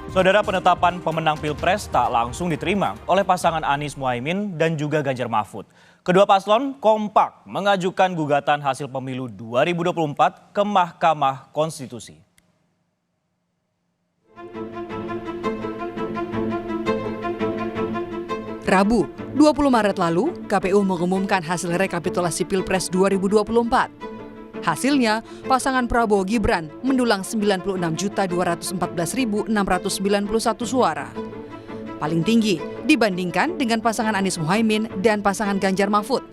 Saudara, penetapan pemenang Pilpres tak langsung diterima oleh pasangan Anies Mohaimin dan juga Ganjar Mahfud. Kedua paslon kompak mengajukan gugatan hasil pemilu 2024 ke Mahkamah Konstitusi. Rabu, 20 Maret lalu, KPU mengumumkan hasil rekapitulasi Pilpres 2024. Hasilnya, pasangan Prabowo Gibran mendulang 96.214.691 suara. Paling tinggi dibandingkan dengan pasangan Anies Mohaimin dan pasangan Ganjar Mahfud.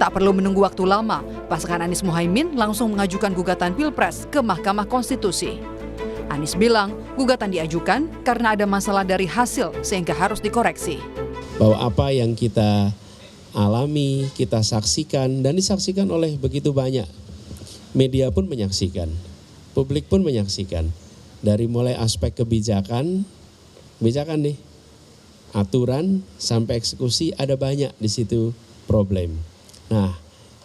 Tak perlu menunggu waktu lama, pasangan Anies Mohaimin langsung mengajukan gugatan Pilpres ke Mahkamah Konstitusi. Anies bilang gugatan diajukan karena ada masalah dari hasil sehingga harus dikoreksi. Bahwa apa yang kita alami, kita saksikan, dan disaksikan oleh begitu banyak. Media pun menyaksikan, publik pun menyaksikan. Dari mulai aspek kebijakan nih, aturan sampai eksekusi ada banyak di situ problem. Nah,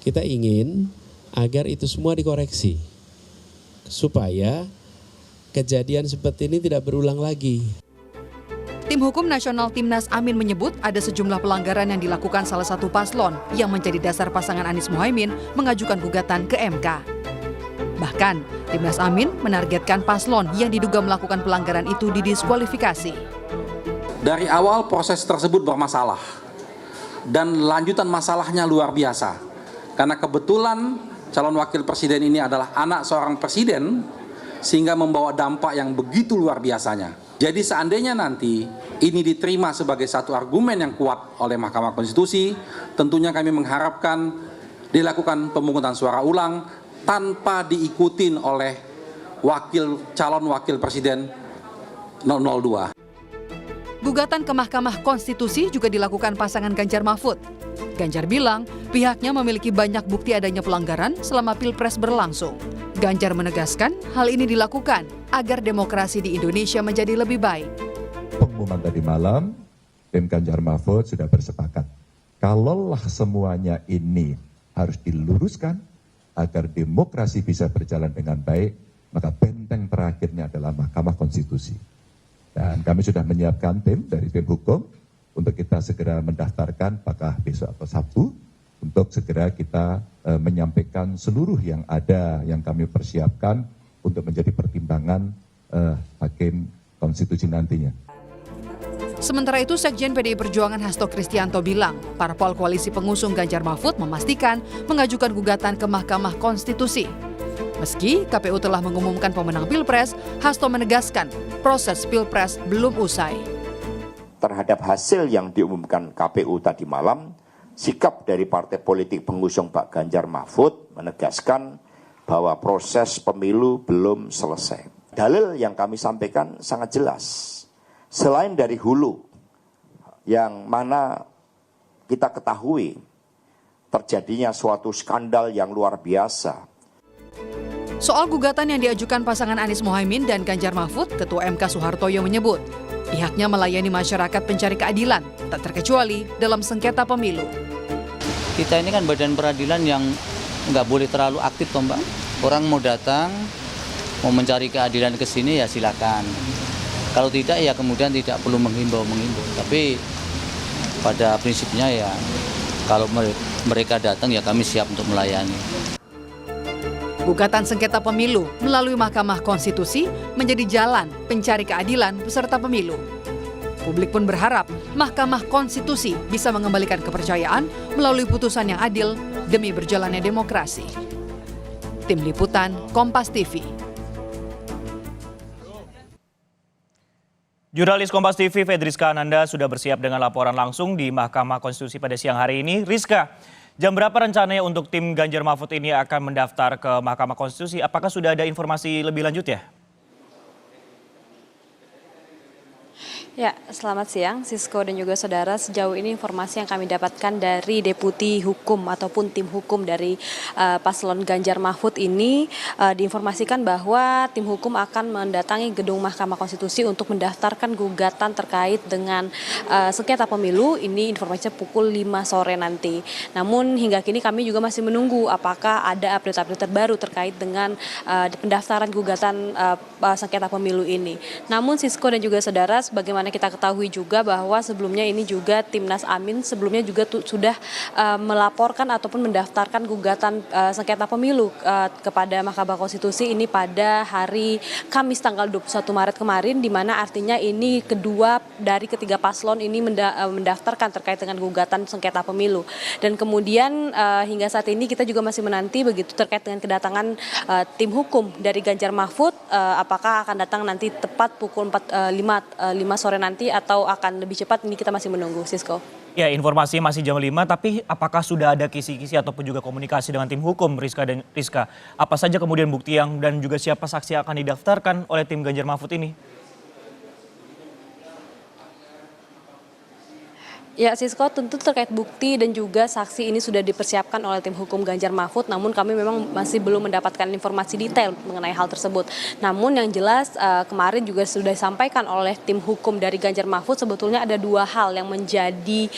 kita ingin agar itu semua dikoreksi. Supaya kejadian seperti ini tidak berulang lagi. Tim Hukum Nasional Timnas Amin menyebut ada sejumlah pelanggaran yang dilakukan salah satu paslon yang menjadi dasar pasangan Anies Mohaimin mengajukan gugatan ke MK. Bahkan, Timnas Amin menargetkan paslon yang diduga melakukan pelanggaran itu didiskualifikasi. Dari awal proses tersebut bermasalah dan lanjutan masalahnya luar biasa. Karena kebetulan calon wakil presiden ini adalah anak seorang presiden sehingga membawa dampak yang begitu luar biasanya. Jadi seandainya nanti ini diterima sebagai satu argumen yang kuat oleh Mahkamah Konstitusi, tentunya kami mengharapkan dilakukan pemungutan suara ulang tanpa diikutin oleh calon wakil presiden 002. Gugatan ke Mahkamah Konstitusi juga dilakukan pasangan Ganjar Mahfud. Ganjar bilang pihaknya memiliki banyak bukti adanya pelanggaran selama Pilpres berlangsung. Ganjar menegaskan hal ini dilakukan agar demokrasi di Indonesia menjadi lebih baik. Pengumuman tadi malam, tim Ganjar Mahfud sudah bersepakat. Kalaulah semuanya ini harus diluruskan agar demokrasi bisa berjalan dengan baik, maka benteng terakhirnya adalah Mahkamah Konstitusi. Dan kami sudah menyiapkan tim dari tim hukum untuk kita segera mendaftarkan apakah besok atau Sabtu untuk segera kita menyampaikan seluruh yang ada yang kami persiapkan untuk menjadi pertimbangan hakim konstitusi nantinya. Sementara itu, Sekjen PDI Perjuangan Hasto Kristianto bilang, parpol koalisi pengusung Ganjar Mahfud memastikan mengajukan gugatan ke Mahkamah Konstitusi. Meski KPU telah mengumumkan pemenang Pilpres, Hasto menegaskan proses Pilpres belum usai. Terhadap hasil yang diumumkan KPU tadi malam, sikap dari partai politik pengusung Pak Ganjar Mahfud menegaskan bahwa proses pemilu belum selesai. Dalil yang kami sampaikan sangat jelas. Selain dari hulu, yang mana kita ketahui terjadinya suatu skandal yang luar biasa. Soal gugatan yang diajukan pasangan Anies Mohaimin dan Ganjar Mahfud, Ketua MK Soehartoyo menyebut pihaknya melayani masyarakat pencari keadilan, tak terkecuali dalam sengketa pemilu. Kita ini kan badan peradilan yang nggak boleh terlalu aktif, toh Mbak. Orang mau datang, mau mencari keadilan ke sini ya silakan. Kalau tidak ya kemudian tidak perlu menghimbau. Tapi pada prinsipnya ya kalau mereka datang ya kami siap untuk melayani. Gugatan sengketa pemilu melalui Mahkamah Konstitusi menjadi jalan pencari keadilan peserta pemilu. Publik pun berharap Mahkamah Konstitusi bisa mengembalikan kepercayaan melalui putusan yang adil demi berjalannya demokrasi. Tim Liputan Kompas TV. Jurnalis Kompas TV Fedriska Ananda sudah bersiap dengan laporan langsung di Mahkamah Konstitusi pada siang hari ini. Rizka, jam berapa rencananya untuk tim Ganjar Mahfud ini akan mendaftar ke Mahkamah Konstitusi? Apakah sudah ada informasi lebih lanjut ya? Ya, selamat siang Sisko dan juga saudara. Sejauh ini informasi yang kami dapatkan dari Deputi Hukum ataupun tim hukum dari paslon Ganjar Mahfud ini diinformasikan bahwa tim hukum akan mendatangi gedung Mahkamah Konstitusi untuk mendaftarkan gugatan terkait dengan sengketa pemilu. Ini informasinya pukul 5 sore nanti. Namun hingga kini kami juga masih menunggu apakah ada update-update terbaru terkait dengan pendaftaran gugatan sengketa pemilu ini. Namun Sisko dan juga saudara, sebagaimana kita ketahui juga bahwa sebelumnya ini juga Timnas Amin sebelumnya juga sudah melaporkan ataupun mendaftarkan gugatan sengketa pemilu kepada Mahkamah Konstitusi ini pada hari Kamis tanggal 21 Maret kemarin, di mana artinya ini kedua dari ketiga paslon ini mendaftarkan terkait dengan gugatan sengketa pemilu. Dan kemudian hingga saat ini kita juga masih menanti begitu terkait dengan kedatangan tim hukum dari Ganjar Mahfud, apakah akan datang nanti tepat pukul 5 sore nanti atau akan lebih cepat, ini kita masih menunggu, Sisko. Ya, informasi masih jam 5, tapi apakah sudah ada kisi-kisi ataupun juga komunikasi dengan tim hukum, Rizka dan Rizka? Apa saja kemudian bukti yang dan juga siapa saksi yang akan didaftarkan oleh tim Ganjar Mahfud ini? Ya, Sisko, tentu terkait bukti dan juga saksi ini sudah dipersiapkan oleh tim hukum Ganjar Mahfud, namun kami memang masih belum mendapatkan informasi detail mengenai hal tersebut. Namun yang jelas kemarin juga sudah disampaikan oleh tim hukum dari Ganjar Mahfud, sebetulnya ada dua hal yang menjadi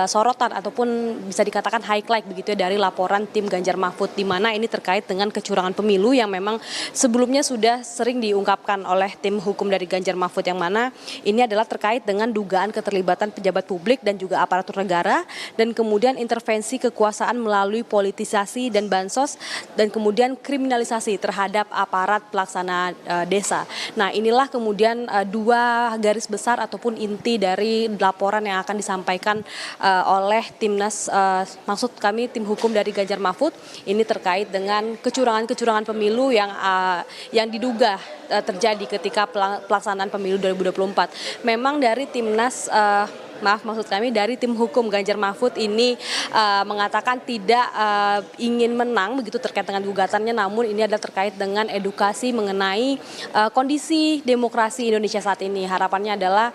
sorotan ataupun bisa dikatakan highlight begitu ya dari laporan tim Ganjar Mahfud, di mana ini terkait dengan kecurangan pemilu yang memang sebelumnya sudah sering diungkapkan oleh tim hukum dari Ganjar Mahfud, yang mana ini adalah terkait dengan dugaan keterlibatan pejabat publik dan juga aparatur negara, dan kemudian intervensi kekuasaan melalui politisasi dan bansos, dan kemudian kriminalisasi terhadap aparat pelaksana desa. Nah, inilah kemudian dua garis besar ataupun inti dari laporan yang akan disampaikan oleh Timnas, maksud kami tim hukum dari Ganjar Mahfud, ini terkait dengan kecurangan-kecurangan pemilu yang diduga terjadi ketika pelaksanaan pemilu 2024. Memang dari Timnas maksud kami dari tim hukum Ganjar Mahfud ini mengatakan tidak ingin menang begitu terkait dengan gugatannya, namun ini adalah terkait dengan edukasi mengenai kondisi demokrasi Indonesia saat ini. Harapannya adalah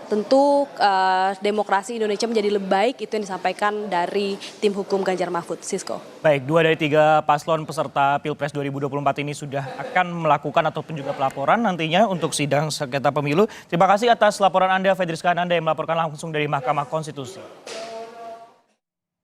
tentu demokrasi Indonesia menjadi lebih baik, itu yang disampaikan dari tim hukum Ganjar Mahfud. Sisko. Baik, 2 dari 3 paslon peserta Pilpres 2024 ini sudah akan melakukan ataupun juga pelaporan nantinya untuk sidang sengketa pemilu. Terima kasih atas laporan Anda, Fedriska Ananda, yang melaporkan langsung dari Mahkamah Konstitusi.